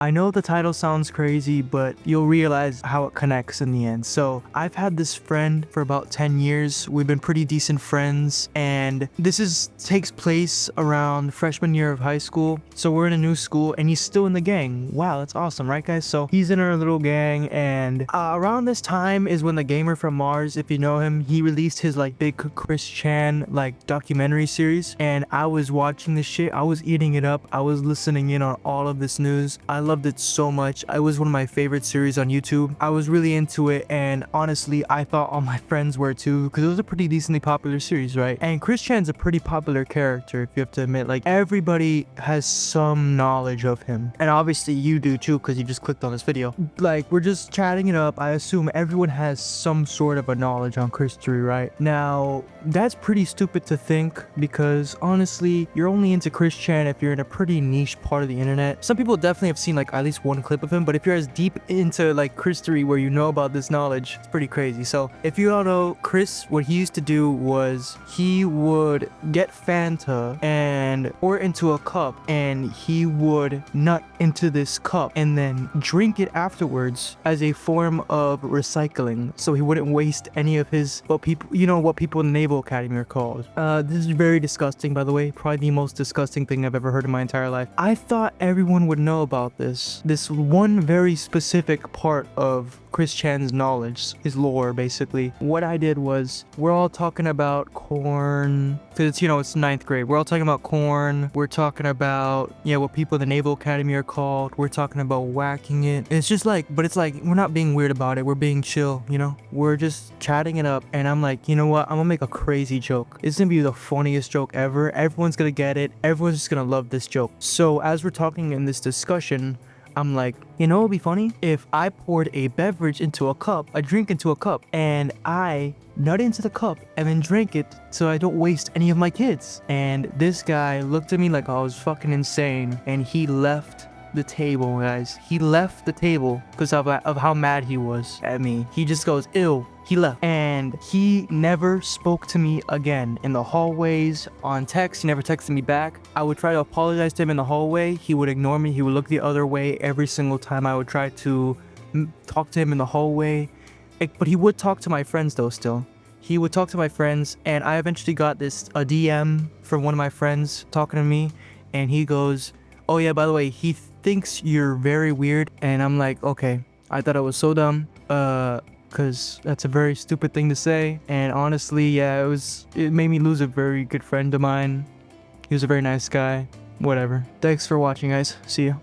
I know the title sounds crazy, but you'll realize how it connects in the end. So I've had this friend for about 10 years. We've been pretty decent friends, and takes place around freshman year of high school. So we're in a new school and he's still in the gang. Wow, that's awesome, right guys? So he's in our little gang, and around this time is when the gamer from Mars, if you know him, he released his like big Chris Chan like documentary series, and I was watching this shit. I was eating it up. I was listening in on all of this news. I loved it so much. It was one of my favorite series on YouTube. I was really into it, and honestly I thought all my friends were too, because it was a pretty decently popular series, right? And Chris Chan's a pretty popular character, if you have to admit. Like, everybody has some knowledge of him, and obviously you do too, because you just clicked on this video. Like, we're just chatting it up. I assume everyone has some sort of a knowledge on Chris 3, right? Now that's pretty stupid to think, because honestly you're only into Chris Chan if you're in a pretty niche part of the internet. Some people definitely have seen like at least one clip of him, but if you're as deep into like Chris 3 where you know about this knowledge, it's pretty crazy. So if you all know Chris, what he used to do was he would get Fanta and pour it into a cup, and he would nut into this cup and then drink it afterwards as a form of recycling, so he wouldn't waste any of his what people in the Naval Academy are called. This is very disgusting, by the way. Probably the most disgusting thing I've ever heard in my entire life. I thought everyone would know about this one very specific part of Chris Chan's knowledge, his lore, basically. What I did was, we're all talking about corn, because it's ninth grade. We're all talking about corn. We're talking about, what people in the Naval Academy are called. We're talking about whacking it. It's just like, but it's like, we're not being weird about it. We're being chill, We're just chatting it up, and I'm like, you know what? I'm gonna make a crazy joke. It's gonna be the funniest joke ever. Everyone's gonna get it. Everyone's just gonna love this joke. So as we're talking in this discussion, I'm like, it'd be funny if I poured a beverage into a cup, a drink into a cup, and I nut into the cup and then drank it so I don't waste any of my kids. And this guy looked at me like I was fucking insane, and he left the table, guys. He left the table because of how mad he was at me. He just goes, ew. He left, and he never spoke to me again in the hallways, on text. He never texted me back. I would try to apologize to him in the hallway. He would ignore me. He would look the other way every single time I would try to talk to him in the hallway. But he would talk to my friends though. Still, he would talk to my friends, and I eventually got a DM from one of my friends talking to me, and he goes, oh yeah, by the way, he thinks you're very weird. And I'm like, okay. I thought I was so dumb, because that's a very stupid thing to say. And honestly, it made me lose a very good friend of mine. He was a very nice guy. Whatever. Thanks for watching, guys. See ya.